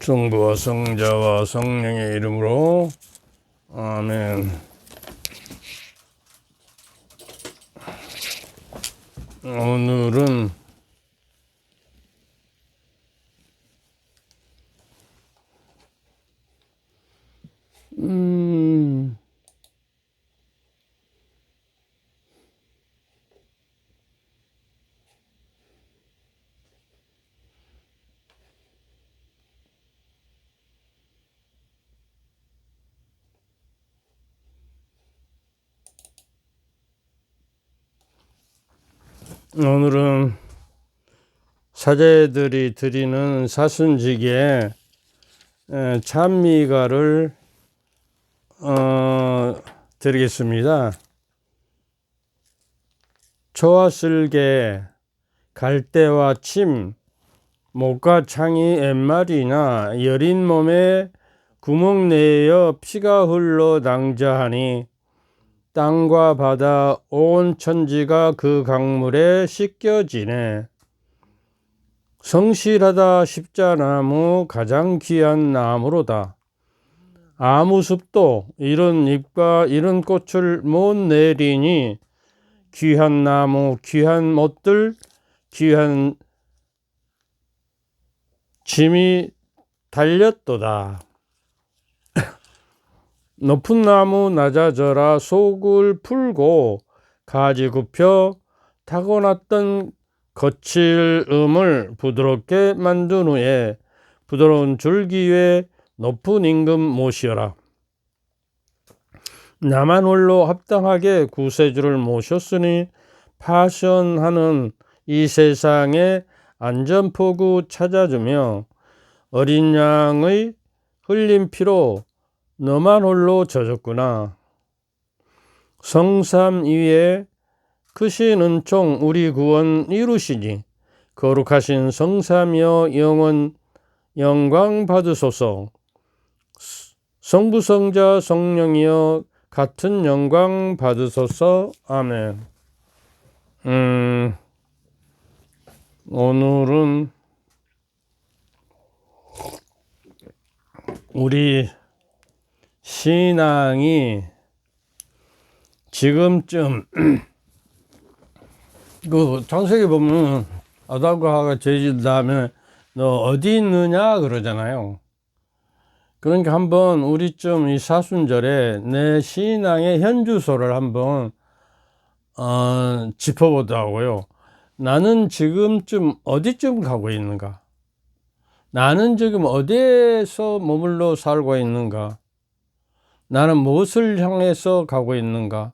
성부와 성자와 성령의 이름으로 아멘. 오늘은 사제들이 드리는 사순직에 찬미가를 드리겠습니다. 초와 쓸개, 갈대와 침, 목과 창이 엠말이나 여린 몸에 구멍 내어 피가 흘러 낭자하니 땅과 바다 온 천지가 그 강물에 씻겨지네. 성실하다 십자나무 가장 귀한 나무로다. 아무 숲도 이런 잎과 이런 꽃을 못 내리니 귀한 나무, 귀한 못들, 귀한 짐이 달렸도다. 높은 나무 낮아져라 속을 풀고 가지 굽혀 타고났던 거칠음을 부드럽게 만든 후에 부드러운 줄기 위에 높은 임금 모시어라. 나만 홀로 합당하게 구세주를 모셨으니 파션하는 이 세상에 안전포구 찾아주며 어린 양의 흘린 피로 너만 홀로 젖었구나. 성삼 위에 크신 은총 우리 구원 이루시니 거룩하신 성삼이여 영원 영광 받으소서. 성부 성자 성령이여 같은 영광 받으소서. 아멘. 오늘은 우리 신앙이 지금쯤 그 창세기 보면 아담과 하와가 죄진 다음에 너 어디 있느냐 그러잖아요. 그러니까 한번 우리쯤 이 사순절에 내 신앙의 현주소를 한번 짚어보자고요. 나는 지금쯤 어디쯤 가고 있는가? 나는 지금 어디에서 머물러 살고 있는가? 나는 무엇을 향해서 가고 있는가?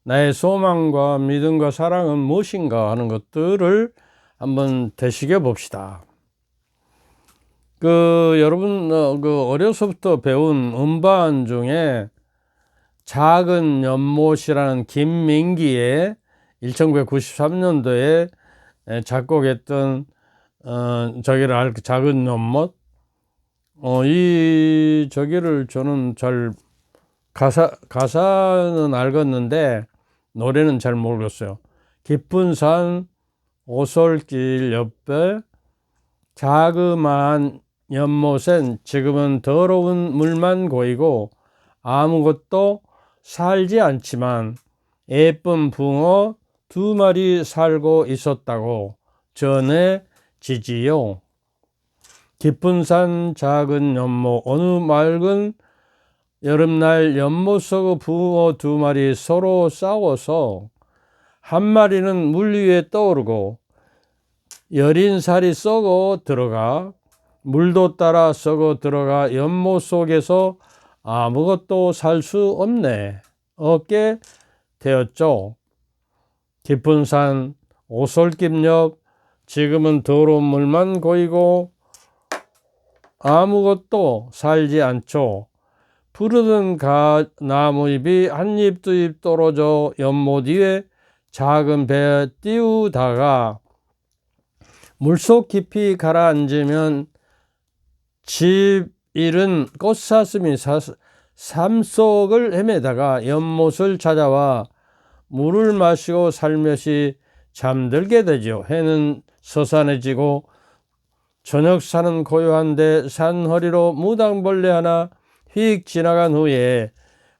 나의 소망과 믿음과 사랑은 무엇인가 하는 것들을 한번 되새겨 봅시다. 여러분 어려서부터 배운 음반 중에 작은 연못이라는 김민기의 1993년도에 작곡했던 작은 연못, 이 저기를 저는 잘 가사는 알겠는데 노래는 잘 모르겠어요. 깊은 산 오솔길 옆에 자그마한 연못엔 지금은 더러운 물만 고이고 아무것도 살지 않지만 예쁜 붕어 2마리 살고 있었다고 전해지지요. 깊은 산 작은 연못, 어느 맑은 여름날 연못 속 붕어 2마리 서로 싸워서 한 마리는 물 위에 떠오르고 여린 살이 썩어 들어가 물도 따라 썩어 들어가 연못 속에서 아무것도 살 수 없게 되었죠. 깊은 산 오솔길 옆 지금은 더러운 물만 고이고 아무것도 살지 않죠. 푸르던 나무잎이 한 잎 두 잎 떨어져 연못 위에 작은 배에 띄우다가 물속 깊이 가라앉으면 집 잃은 꽃사슴이 삶속을 헤매다가 연못을 찾아와 물을 마시고 살며시 잠들게 되죠. 해는 서산해지고 저녁 산은 고요한데 산 허리로 무당벌레 하나 휙 지나간 후에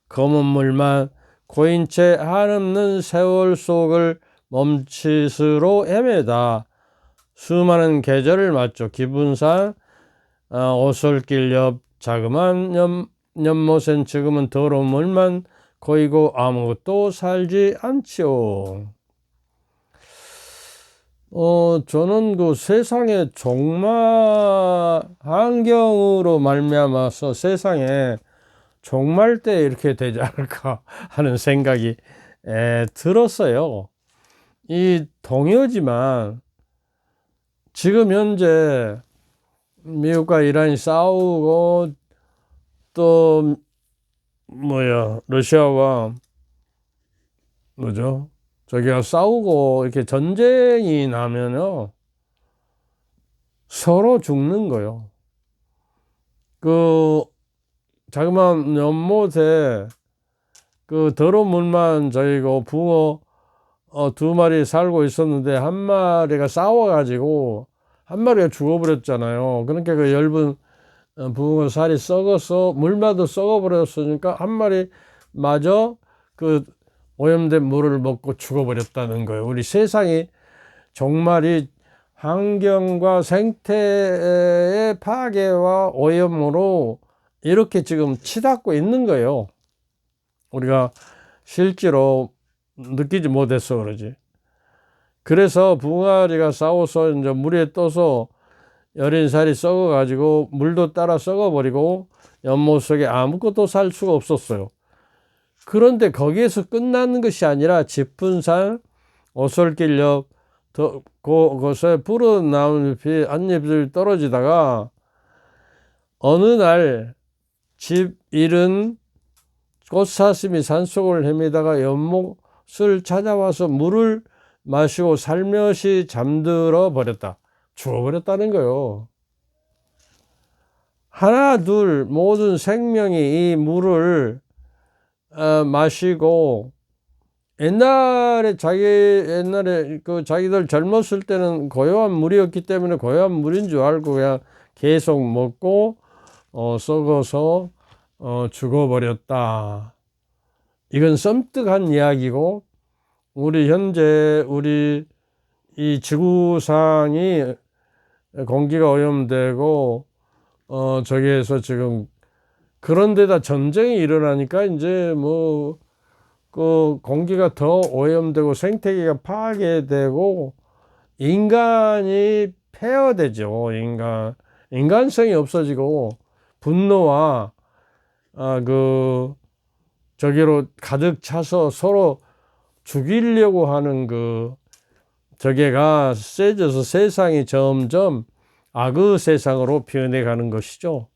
검은 물만 고인 채 한없는 세월 속을 멈칫으로 헤매다 수많은 계절을 맞춰 기분상 오솔길 옆 자그만 연못엔 지금은 더러운 물만 고이고 아무것도 살지 않지요. 저는 그 세상에 종말 환경으로 말미암아서 세상에 종말 때 이렇게 되지 않을까 하는 생각이 들었어요. 이 동요지만 지금 현재 미국과 이란이 싸우고 또 러시아와 저기가 싸우고 이렇게 전쟁이 나면요 서로 죽는 거요. 그 자그마한 연못에 그 더러운 물만 저희가 붕어 두 마리 살고 있었는데 한 마리가 싸워가지고 한 마리가 죽어버렸잖아요. 그러니까 그 얇은 붕어 살이 썩어서 물마도 썩어버렸으니까 한 마리 마저 그 오염된 물을 먹고 죽어버렸다는 거예요. 우리 세상이 종말이 환경과 생태의 파괴와 오염으로 이렇게 지금 치닫고 있는 거예요. 우리가 실제로 느끼지 못해서 그러지. 그래서 붕어리가 싸워서 이제 물에 떠서 여린 살이 썩어가지고 물도 따라 썩어버리고 연못 속에 아무것도 살 수가 없었어요. 그런데 거기에서 끝나는 것이 아니라 짚은 산 오솔길 옆 그곳에 푸른 나뭇잎이 한잎이 떨어지다가 어느 날 집 잃은 꽃사슴이 산속을 헤매다가 연못을 찾아와서 물을 마시고 살며시 잠들어 버렸다. 죽어버렸다는 거예요. 하나 둘 모든 생명이 이 물을 마시고 옛날에 그 자기들 젊었을 때는 고요한 물이었기 때문에 고요한 물인 줄 알고 그냥 계속 먹고 썩어서 죽어버렸다. 이건 섬뜩한 이야기고 현재 우리 이 지구상이 공기가 오염되고 저기에서 지금 그런 데다 전쟁이 일어나니까 이제 그 공기가 더 오염되고 생태계가 파괴되고 인간이 폐허되죠. 인간성이 없어지고 분노와 저기로 가득 차서 서로 죽이려고 하는 저게가 세져서 세상이 점점 악의 세상으로 변해가는 것이죠.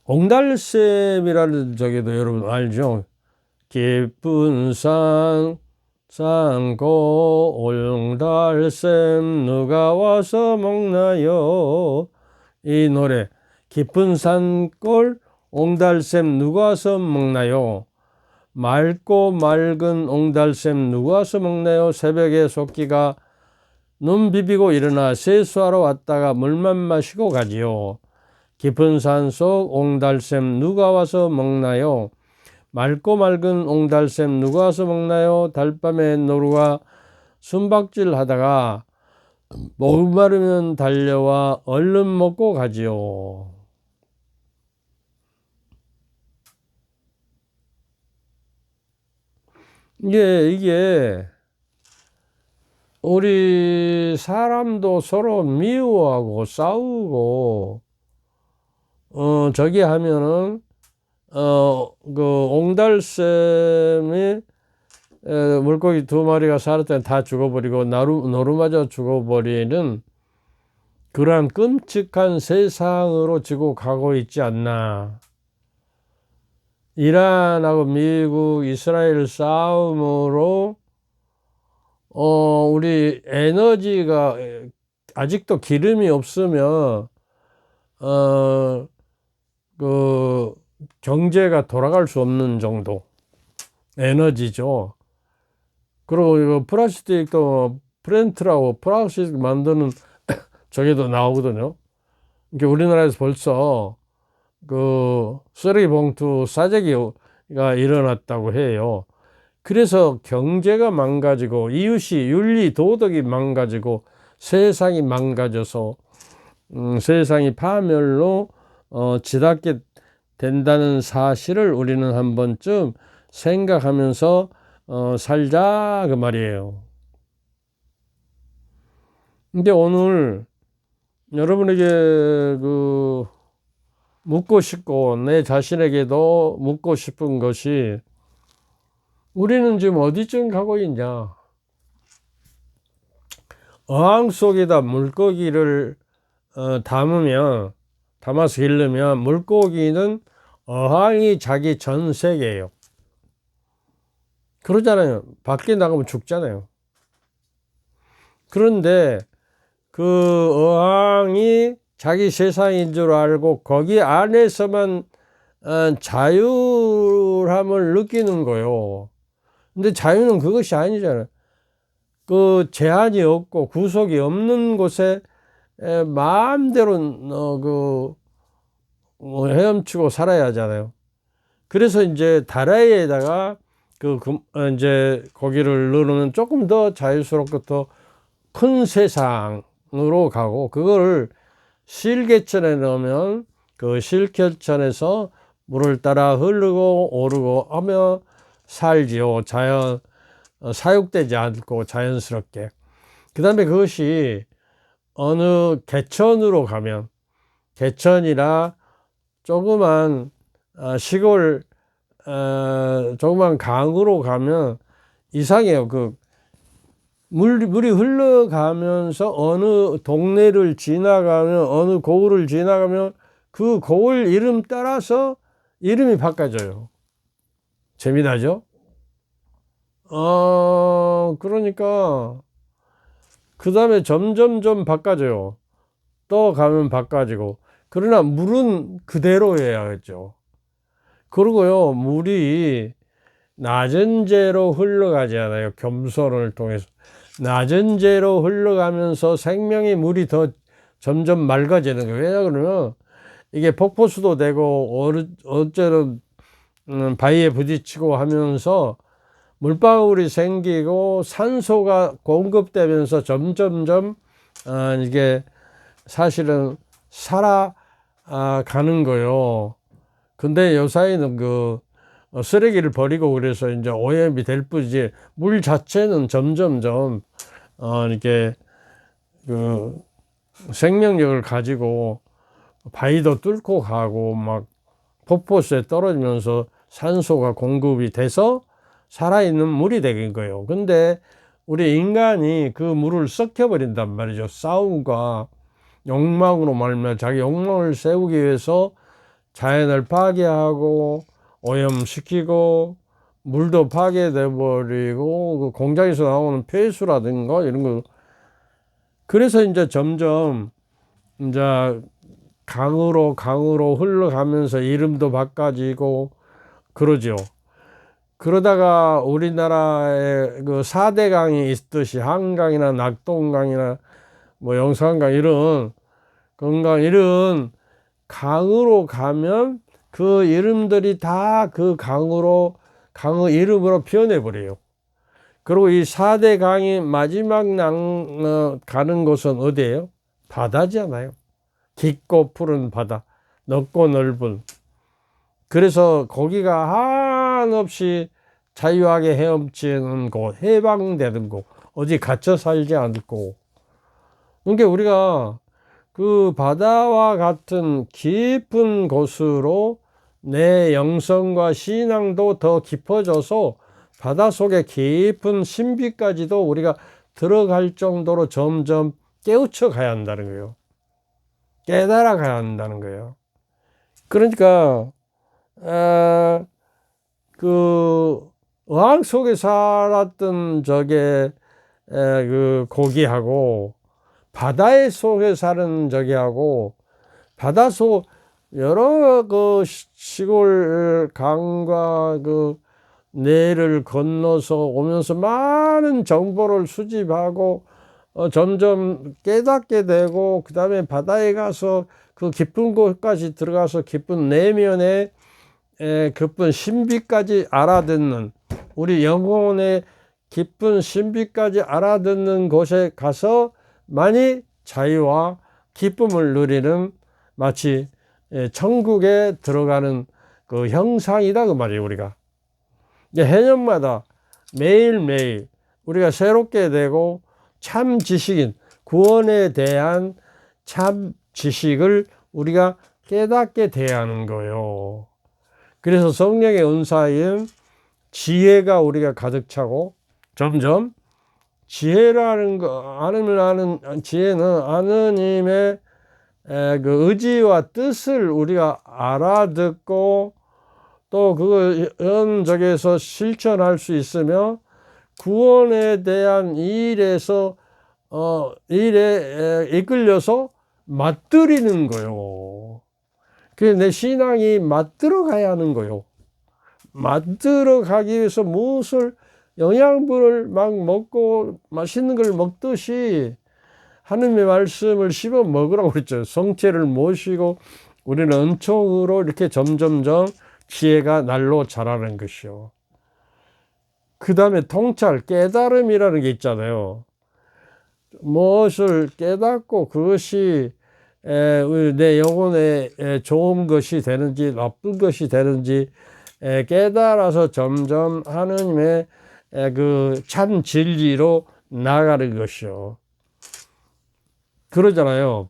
옹달샘이라는 저기도 여러분 알죠? 깊은 산 산고 옹달샘 누가 와서 먹나요? 이 노래 깊은 산골 옹달샘 누가 와서 먹나요? 맑고 맑은 옹달샘 누가 와서 먹나요? 새벽에 속기가 눈 비비고 일어나 세수하러 왔다가 물만 마시고 가지요. 깊은 산속 옹달샘 누가 와서 먹나요? 맑고 맑은 옹달샘 누가 와서 먹나요? 달밤에 노루가 숨박질 하다가 목마르면 달려와 얼른 먹고 가지요. 이게 우리 사람도 서로 미워하고 싸우고 저기 하면은 그 옹달샘이 물고기 두 마리가 살았더니 다 죽어버리고 노루마저 죽어버리는 그러한 끔찍한 세상으로 지고 가고 있지 않나. 이란하고 미국, 이스라엘 싸움으로 우리 에너지가 아직도 기름이 없으면 그 경제가 돌아갈 수 없는 정도 에너지죠. 그리고 이거 플라스틱도 프렌트라고 플라스틱 만드는 저게도 나오거든요. 이게 우리나라에서 벌써 그 쓰레기 봉투 사재기가 일어났다고 해요. 그래서 경제가 망가지고 이웃이 윤리 도덕이 망가지고 세상이 망가져서 세상이 파멸로 치닫게 된다는 사실을 우리는 한 번쯤 생각하면서 살자 그 말이에요. 근데 오늘 여러분에게 그 묻고 싶고 내 자신에게도 묻고 싶은 것이, 우리는 지금 어디쯤 가고 있냐? 어항 속에다 물고기를 담아서 기르면 물고기는 어항이 자기 전세계예요. 그러잖아요. 밖에 나가면 죽잖아요. 그런데 그 어항이 자기 세상인 줄 알고 거기 안에서만 자유함을 느끼는 거예요. 근데 자유는 그것이 아니잖아요. 그 제한이 없고 구속이 없는 곳에 마음대로 헤엄치고 살아야 하잖아요. 그래서 이제 다라이에다가 이제 거기를 넣으면 조금 더 자유스럽고 더 큰 세상으로 가고, 그거를 실개천에 넣으면 그 실개천에서 물을 따라 흐르고 오르고 하며 살지요. 사육되지 않고 자연스럽게. 그 다음에 그것이 어느 개천으로 가면, 개천이라 조그만 시골 조그만 강으로 가면 이상해요. 물이 흘러가면서 어느 동네를 지나가면, 어느 고을을 지나가면 그 고을 이름 따라서 이름이 바꿔져요. 재미나죠? 그러니까 그 다음에 점점점 바꿔져요. 또 가면 바꿔지고. 그러나 물은 그대로여야겠죠. 그리고요, 물이 낮은 재로 흘러가지 않아요. 겸손을 통해서. 낮은 재로 흘러가면서 생명의 물이 더 점점 맑아지는 거예요. 왜냐 그러면 이게 폭포수도 되고 어째는 바위에 부딪히고 하면서 물방울이 생기고 산소가 공급되면서 점점점 이게 사실은 살아가는 거예요. 근데 요사이는 쓰레기를 버리고 그래서 이제 오염이 될 뿐이지, 물 자체는 점점점 이렇게 생명력을 가지고 바위도 뚫고 가고 막 폭포수에 떨어지면서 산소가 공급이 돼서 살아있는 물이 되는 거예요. 근데 우리 인간이 그 물을 썩혀버린단 말이죠. 싸움과 욕망으로 말미암아 자기 욕망을 세우기 위해서 자연을 파괴하고 오염시키고 물도 파괴돼 버리고 그 공장에서 나오는 폐수라든가 이런 거. 그래서 이제 점점 이제 강으로 흘러가면서 이름도 바꿔지고 그러죠. 그러다가 우리나라에 그 4대 강이 있듯이 한강이나 낙동강이나 뭐 영산강 이런 건강 이런 강으로 가면 그 이름들이 다 그 강의 이름으로 표현해 버려요. 그리고 이 4대 강이 마지막 가는 곳은 어디예요? 바다잖아요. 깊고 푸른 바다, 넓고 넓은. 그래서 거기가 한없이 자유하게 헤엄치는 곳, 해방되는 곳, 어디 갇혀 살지 않고. 그러니까 우리가 그 바다와 같은 깊은 곳으로 내 영성과 신앙도 더 깊어져서 바다 속의 깊은 신비까지도 우리가 들어갈 정도로 점점 깨우쳐 가야 한다는 거예요. 깨달아 가야 한다는 거예요. 그러니까 그 어항 속에 살았던 그 고기하고 바다의 속에 사는 저기하고 바다 속 여러 그 시골 강과 그 내를 건너서 오면서 많은 정보를 수집하고 점점 깨닫게 되고, 그 다음에 바다에 가서 그 깊은 곳까지 들어가서 깊은 내면의 깊은 신비까지 알아듣는, 우리 영혼의 깊은 신비까지 알아듣는 곳에 가서 많이 자유와 기쁨을 누리는, 마치 천국에 들어가는 그 형상이다 그 말이에요. 우리가 이제 해년마다 매일매일 우리가 새롭게 되고, 참 지식인 구원에 대한 참 지식을 우리가 깨닫게 돼야 하는 거예요. 그래서 성령의 은사인 지혜가 우리가 가득 차고, 점점 지혜라는 거, 아는 지혜는 하느님의 그 의지와 뜻을 우리가 알아듣고, 또 그걸 현적에서 실천할 수 있으며, 구원에 대한 일에 이끌려서 맞들이는 거요. 그래서 내 신앙이 맞들어 가야 하는 거요. 맞들어 가기 위해서 무엇을, 영양분을 막 먹고 맛있는 걸 먹듯이 하느님의 말씀을 씹어 먹으라고 그랬죠. 성체를 모시고 우리는 은총으로 이렇게 점점점 지혜가 날로 자라는 것이요. 그 다음에 통찰, 깨달음이라는 게 있잖아요. 무엇을 깨닫고 그것이 내 영혼에 좋은 것이 되는지 나쁜 것이 되는지 깨달아서 점점 하느님의 그 참 진리로 나아가는 것이요. 그러잖아요.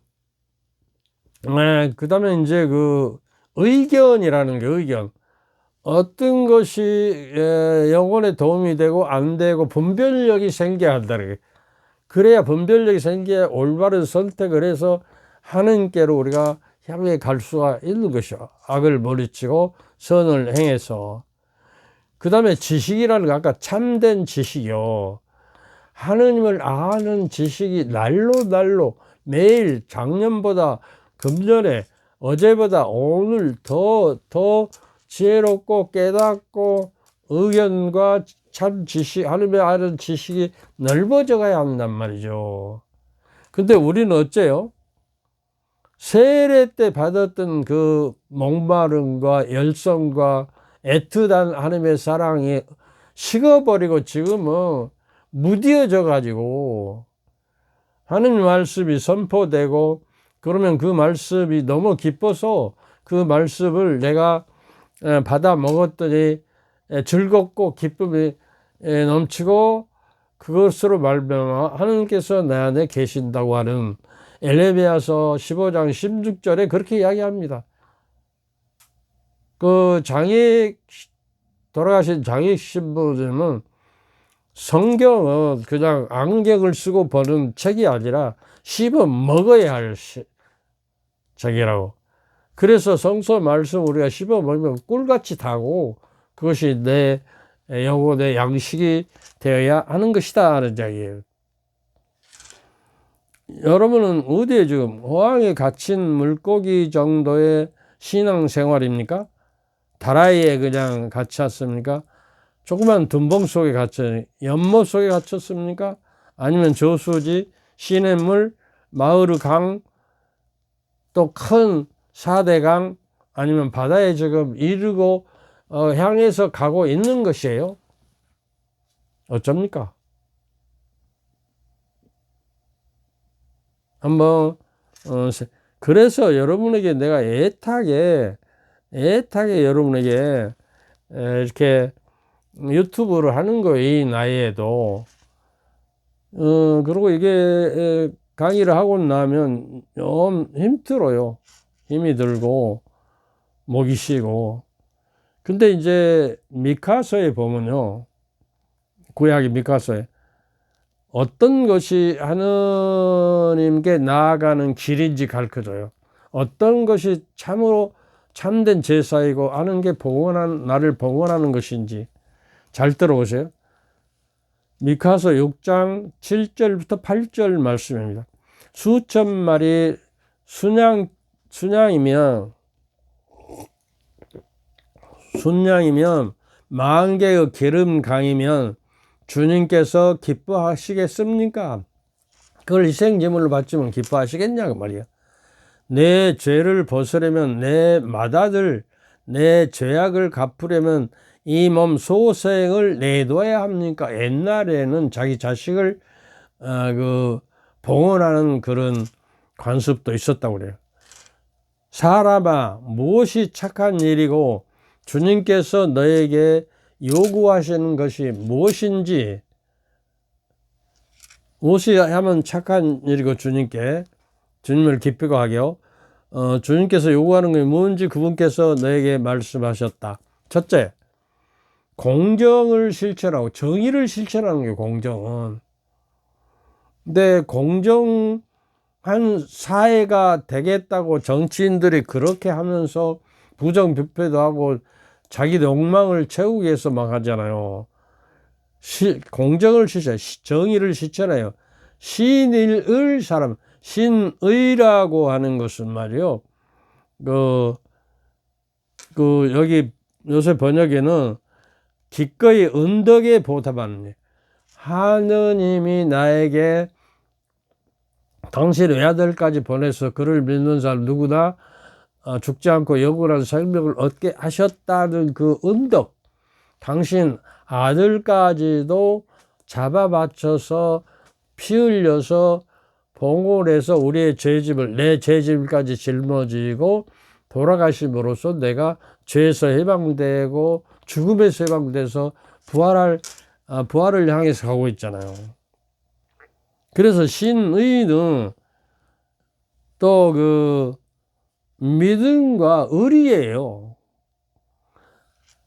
그 다음에 이제 그 의견이라는 게, 의견. 어떤 것이 영혼에 도움이 되고 안 되고 분별력이 생겨야 한다는 게, 그래야 분별력이 생겨야 올바른 선택을 해서 하느님께로 우리가 향해 갈 수가 있는 것이요. 악을 물리치고 선을 행해서. 그 다음에 지식이라는 거, 아까 참된 지식이요. 하느님을 아는 지식이 날로 매일 작년보다, 금년에, 어제보다 오늘 더 지혜롭고 깨닫고 의견과 참 지식, 하느님의 아는 지식이 넓어져 가야 한단 말이죠. 근데 우리는 어째요? 세례 때 받았던 그 목마름과 열성과 애틋한 하느님의 사랑이 식어버리고 지금은 무뎌져 가지고, 하느님 말씀이 선포되고 그러면 그 말씀이 너무 기뻐서 그 말씀을 내가 받아 먹었더니 즐겁고 기쁨이 넘치고, 그것으로 말미암아 하느님께서 내 안에 계신다고 하는 엘레미야서 15장 16절에 그렇게 이야기합니다. 그 돌아가신 장익 신부님은 성경은 그냥 안경을 쓰고 보는 책이 아니라 씹어 먹어야 할 책이라고. 그래서 성서 말씀 우리가 씹어 먹으면 꿀같이 다고, 그것이 내 영혼의 양식이 되어야 하는 것이다 하는 이야기예요. 여러분은 어디에 지금 호황에 갇힌 물고기 정도의 신앙생활입니까? 다라이에 그냥 갇혔습니까? 조그만 둔봉 속에 갇혀, 연못 속에 갇혔습니까? 아니면 저수지, 시냇물, 마을 강, 또 큰 4대강, 아니면 바다에 지금 이르고 향해서 가고 있는 것이에요. 어쩝니까? 한번 그래서 여러분에게 내가 애타게 여러분에게 이렇게 유튜브를 하는 거예요. 이 나이에도. 그리고 이게 강의를 하고 나면 좀 힘들어요. 힘이 들고 목이 쉬고. 근데 이제 미카서에 보면요, 구약의 미카서에 어떤 것이 하느님께 나아가는 길인지 가르쳐줘요. 어떤 것이 참으로 참된 제사이고 아는 게 나를 복원하는 것인지. 잘 들어보세요. 미카서 6장 7절부터 8절 말씀입니다. 수천 마리 순양이면 만 개의 기름강이면 주님께서 기뻐하시겠습니까? 그걸 희생제물로 바치면 기뻐하시겠냐고 말이야. 내 죄를 벗으려면, 내 맏아들, 내 죄악을 갚으려면 이 몸 소생을 내둬야 합니까? 옛날에는 자기 자식을 봉헌하는 그런 관습도 있었다고 그래요. 사람아, 무엇이 착한 일이고 주님께서 너에게 요구하시는 것이 무엇인지, 무엇이 하면 착한 일이고 주님을 기쁘게 하게요. 주님께서 요구하는 것이 뭔지 그분께서 너에게 말씀하셨다. 첫째, 공정을 실천하고 정의를 실천하는 게 공정은. 근데 공정한 사회가 되겠다고 정치인들이 그렇게 하면서 부정부패도 하고 자기 욕망을 채우기 위해서 막 하잖아요. 공정을 실천, 정의를 실천해요. 신의의 사람, 신의라고 하는 것은 말이요. 여기 요새 번역에는 기꺼이 은덕에 보답하는, 하느님이 나에게 당신 외아들까지 보내서 그를 믿는 사람 누구나 죽지 않고 영원한 생명을 얻게 하셨다는 그 은덕, 당신 아들까지도 잡아 바쳐서 피 흘려서 봉헌해서 우리의 죄짐을, 내 죄짐까지 짊어지고 돌아가심으로써 내가 죄에서 해방되고 죽음에서 해방돼서 부활을 향해서 가고 있잖아요. 그래서 신의는 또 믿음과 의리예요.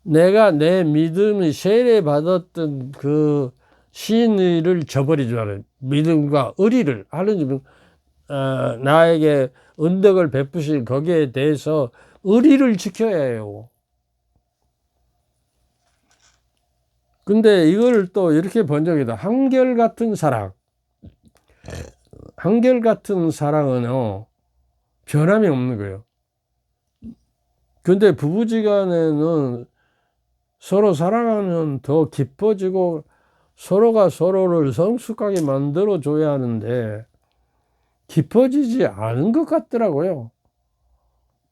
내가 내 믿음이 세례받았던 그 신의를 저버리지 말아요. 믿음과 의리를, 하느님은 나에게 은덕을 베푸신 거기에 대해서 의리를 지켜야 해요. 근데 이걸 또 이렇게 번역해도 한결같은 사랑. 한결같은 사랑은요, 변함이 없는 거예요. 근데 부부지간에는 서로 사랑하면 더 깊어지고 서로가 서로를 성숙하게 만들어줘야 하는데 깊어지지 않은 것 같더라고요.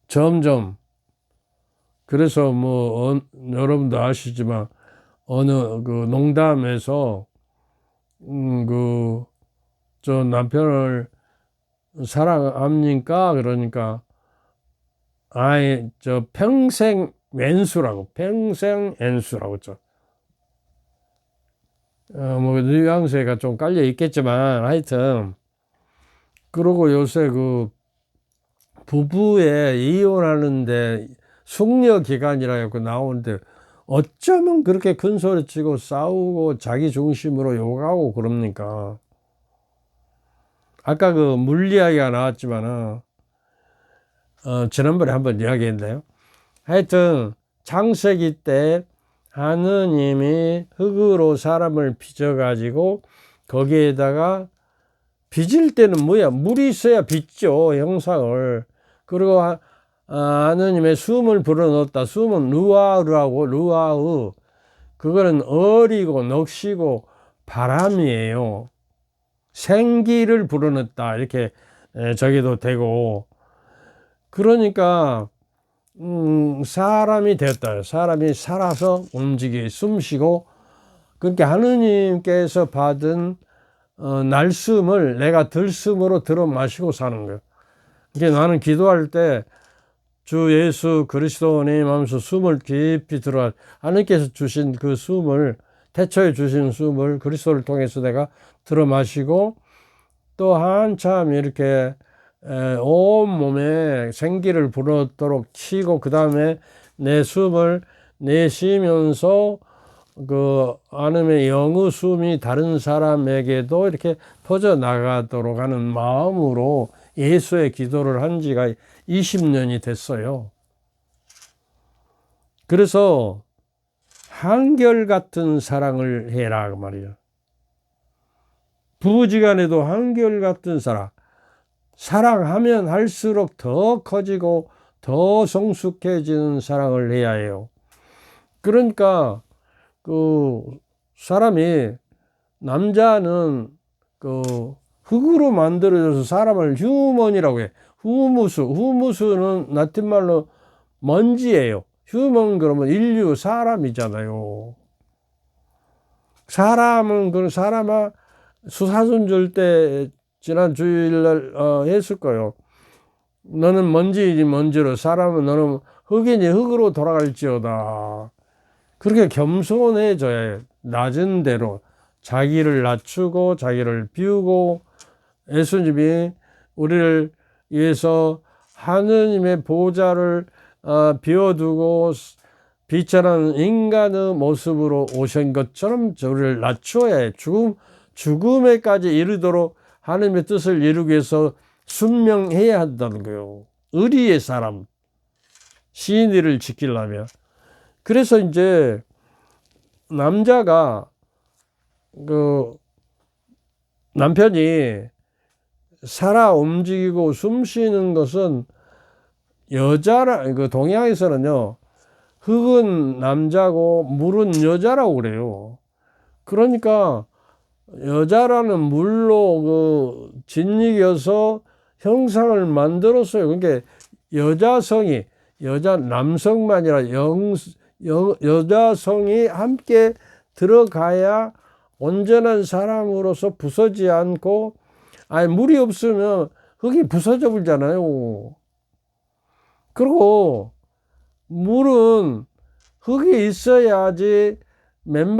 점점. 그래서 여러분도 아시지만 어느 농담에서 저 남편을 사랑합니까? 그러니까 저 평생 왼수라고, 평생 왼수라고 했죠. 뉘앙스가 좀 깔려 있겠지만 하여튼, 그러고 요새 부부에 이혼하는데 숙려 기간이라 해서 나오는데 어쩌면 그렇게 큰 소리 치고 싸우고 자기 중심으로 욕하고 그럽니까? 아까 물 이야기가 나왔지만은 지난번에 한번 이야기했나요? 하여튼 창세기 때 하느님이 흙으로 사람을 빚어가지고 거기에다가 빚을 때는 물이 있어야 빚죠, 형상을. 그리고 하느님의 숨을 불어넣었다. 숨은 루아르하고 루아흐, 그거는 어리고 넋이고 바람이에요. 생기를 불어넣었다, 이렇게 저기도 되고. 그러니까 사람이 되었다. 사람이 살아서 움직이, 숨쉬고. 그러니까 하느님께서 받은 날숨을 내가 들숨으로 들어 마시고 사는 거예요. 그러니까 나는 기도할 때 주 예수 그리스도님 하면서 숨을 깊이 들어, 하느님께서 주신 그 숨을, 태초에 주신 숨을 그리스도를 통해서 내가 들어 마시고, 또 한참 이렇게 온몸에 생기를 불어넣도록 치고, 그 다음에 내 숨을 내쉬면서 하나님의 영의 숨이 다른 사람에게도 이렇게 퍼져나가도록 하는 마음으로 예수의 기도를 한 지가 20년이 됐어요. 그래서 한결같은 사랑을 해라 그 말이에요. 부부지간에도 한결같은 사랑하면 할수록 더 커지고 더 성숙해지는 사랑을 해야 해요. 그러니까 사람이, 남자는 흙으로 만들어져서 사람을 휴먼이라고 해. 후무스는 라틴 말로 먼지예요. 휴먼 그러면 인류, 사람이잖아요. 사람은 그 사람아 수사순절 때 지난 주일날 했을 거예요. 너는 먼지이니 먼지로, 사람은 너는 흙이니 흙으로 돌아갈지어다. 그렇게 겸손해져야 해요. 낮은 대로 자기를 낮추고 자기를 비우고, 예수님이 우리를 위해서 하느님의 보좌를 비워두고 비천한 인간의 모습으로 오신 것처럼 우리를 낮추어야 해. 죽음에까지 이르도록 하나님의 뜻을 이루기 위해서 순명해야 한다는 거예요. 의리의 사람, 시인이를 지키려면. 그래서 이제 남자가 그 남편이 살아 움직이고 숨 쉬는 것은 여자라, 그 동양에서는요, 흙은 남자고 물은 여자라고 그래요. 그러니까 여자라는 물로 그 짓이겨서 형상을 만들었어요. 그러니까 여자성이, 남성만이 아니라 여자성이 함께 들어가야 온전한 사람으로서 부서지지 않고, 물이 없으면 흙이 부서져 버리잖아요. 그리고 물은 흙이 있어야지, 맨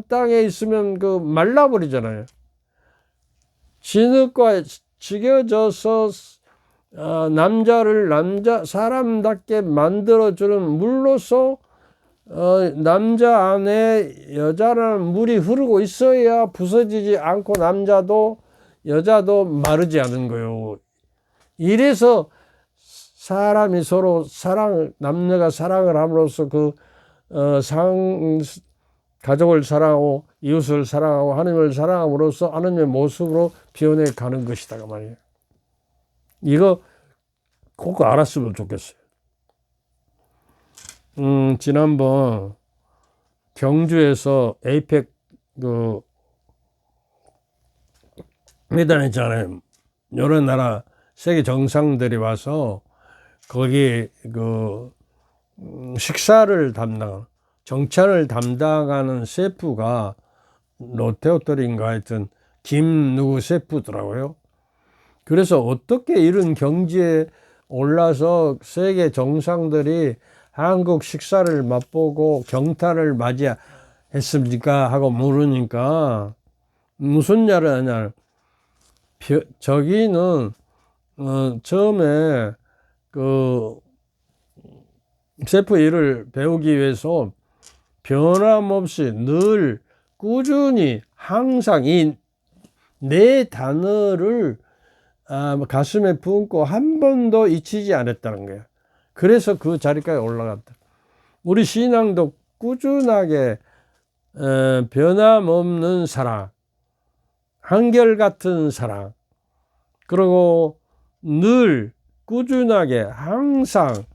땅에 있으면 그 말라버리잖아요. 진흙과 지겨져서 남자를 사람답게 만들어주는 물로서 남자 안에 여자라는 물이 흐르고 있어야 부서지지 않고 남자도 여자도 마르지 않은 거예요. 이래서 사람이 서로 남녀가 사랑을 함으로써 가족을 사랑하고 이웃을 사랑하고 하나님을 사랑함으로써 하나님의 모습으로 변해 가는 것이다, 그 말이에요. 이거 꼭 알았으면 좋겠어요. 지난번 경주에서 에이펙 회담 했잖아요. 여러 나라 세계 정상들이 와서 거기 식사를 정찬을 담당하는 셰프가 롯데호텔인가 하여튼 김 셰프더라고요. 그래서 어떻게 이런 경지에 올라서 세계 정상들이 한국 식사를 맛보고 경탄을 맞이했습니까? 하고 물으니까 무슨 말을 하냐. 저기는 처음에 셰프 일을 배우기 위해서 변함없이 늘 꾸준히 항상 이 네 단어를 가슴에 품고 한 번도 잊히지 않았다는 거예요. 그래서 그 자리까지 올라갔다. 우리 신앙도 꾸준하게 변함없는 사랑, 한결같은 사랑, 그리고 늘 꾸준하게 항상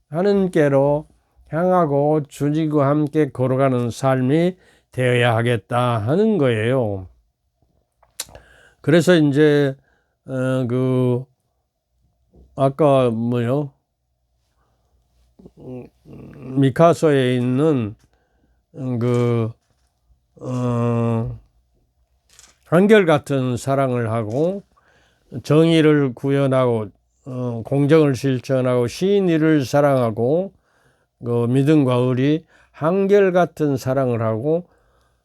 하나님께로 향하고 주님과 함께 걸어가는 삶이 되어야 하겠다 하는 거예요. 그래서 이제 아까 미카서에 있는 한결같은 사랑을 하고 정의를 구현하고 공정을 실천하고 시인이를 사랑하고 믿음과 의리, 한결같은 사랑을 하고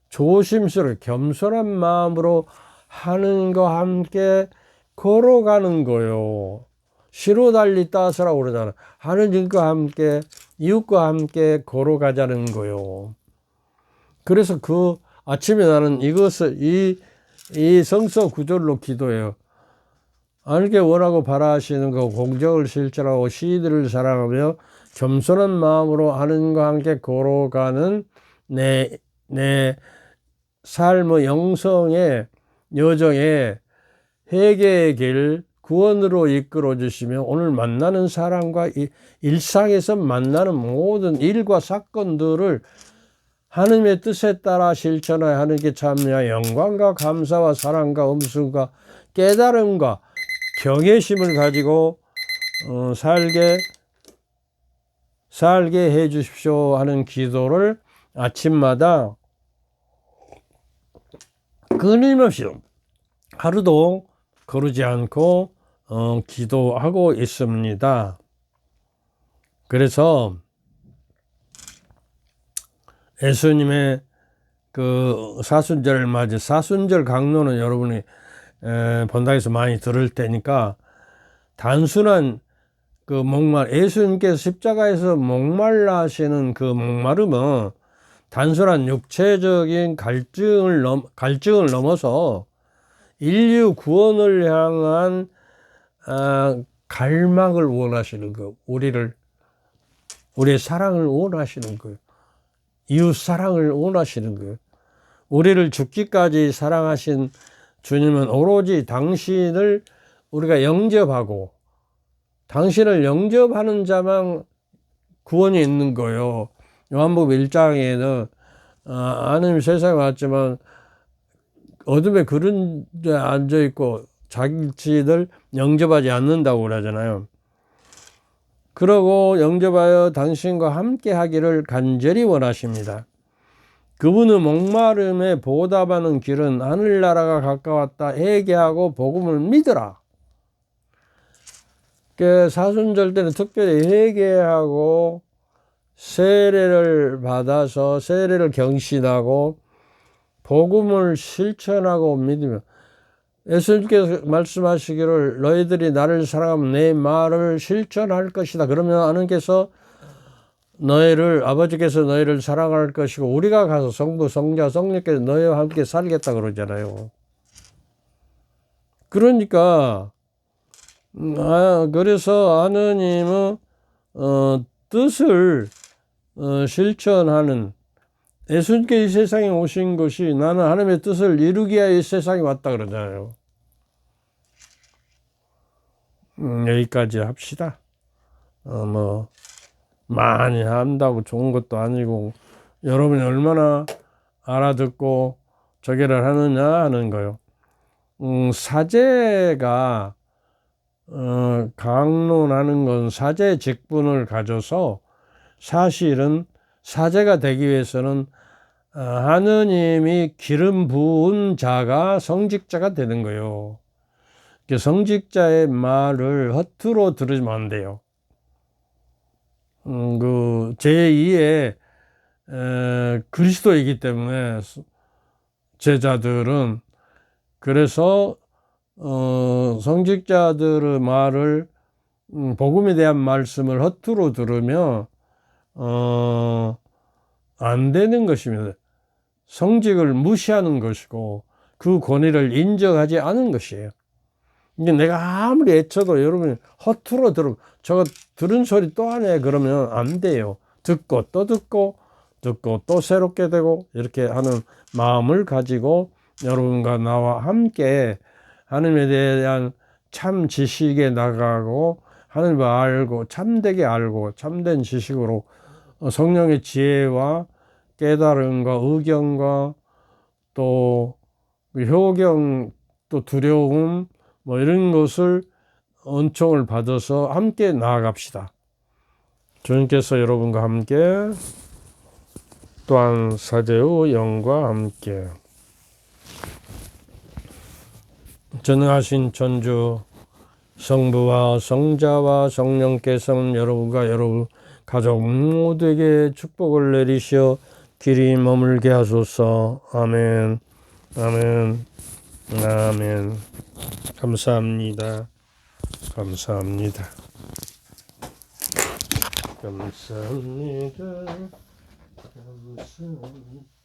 조심스럽게 겸손한 마음으로 하나님과 함께 걸어가는 거요. 시로 달리 따서라고 그러잖아. 하나님과 함께 이웃과 함께 걸어가자는 거요. 그래서 아침에 나는 이 성서 구절로 기도해요. 하나님께 원하고 바라시는 거 공정을 실천하고 시인들을 사랑하며 겸손한 마음으로 하나님과 함께 걸어가는 내 삶의 영성의 여정에 회개의 길, 구원으로 이끌어 주시며 오늘 만나는 사람과 일상에서 만나는 모든 일과 사건들을 하느님의 뜻에 따라 실천하여 하느님께 참여하여 영광과 감사와 사랑과 음순과 깨달음과 경외심을 가지고 살게 해 주십시오 하는 기도를 아침마다 끊임없이 하루도 거르지 않고 기도하고 있습니다. 그래서 예수님의 그 사순절을 맞은 사순절 강론은 여러분이 본당에서 많이 들을 테니까 단순한 그 예수님께서 십자가에서 목말라 하시는 그 목마름은 단순한 육체적인 갈증을 넘어서 인류 구원을 향한 갈망을 원하시는 거, 우리의 사랑을 원하시는 거예요. 이웃 사랑을 원하시는 거예요. 우리를 죽기까지 사랑하신 주님은 오로지 당신을 우리가 영접하고 당신을 영접하는 자만 구원이 있는 거예요. 요한복음 1장에는 하나님 세상에 왔지만 어둠의 그른자에 앉아있고 자기를 영접하지 않는다고 그러잖아요. 그러고 영접하여 당신과 함께 하기를 간절히 원하십니다. 그분의 목마름에 보답하는 길은 하늘나라가 가까웠다. 회개하고 복음을 믿으라. 그 사순절 때는 특별히 회개하고 세례를 받아서 세례를 경신하고 복음을 실천하고 믿으면 예수님께서 말씀하시기를 너희들이 나를 사랑하면 내 말을 실천할 것이다. 그러면 하나님께서 아버지께서 너희를 사랑할 것이고 우리가 가서 성부, 성자, 성령께서 너희와 함께 살겠다 그러잖아요. 그러니까 그래서 하느님의 뜻을 실천하는 예수님께 이 세상에 오신 것이 나는 하나님의 뜻을 이루기 위하여 이 세상에 왔다 그러잖아요. 여기까지 합시다. 많이 한다고 좋은 것도 아니고 여러분이 얼마나 알아듣고 저기를 하느냐 하는 거요. 사제가 강론하는 건 사제 직분을 가져서 사실은 사제가 되기 위해서는 하느님이 기름 부은 자가 성직자가 되는 거예요. 성직자의 말을 허투루 들으면 안 돼요. 그 제2의 그리스도이기 때문에 제자들은 그래서 성직자들의 말을 복음에 대한 말씀을 허투루 들으면 안 되는 것입니다. 성직을 무시하는 것이고 그 권위를 인정하지 않은 것이에요. 이게 내가 아무리 애쳐도 여러분이 허투루 저거 들은 소리 또 하네 그러면 안 돼요. 듣고 또 듣고 또 새롭게 되고 이렇게 하는 마음을 가지고 여러분과 나와 함께 하나님에 대한 참 지식에 나가고 하나님을 알고 참되게 알고 참된 지식으로 성령의 지혜와 깨달음과 의견과 또 효경 또 두려움 이런 것을 은총을 받아서 함께 나아갑시다. 주님께서 여러분과 함께 또한 사제의 영과 함께 전능하신 천주 성부와 성자와 성령께서는 여러분과 여러분 가족 모두에게 축복을 내리시어 길이 머물게 하소서. 아멘. 아멘. 아멘. 감사합니다. 감사합니다. 감사합니다. 감사합니다.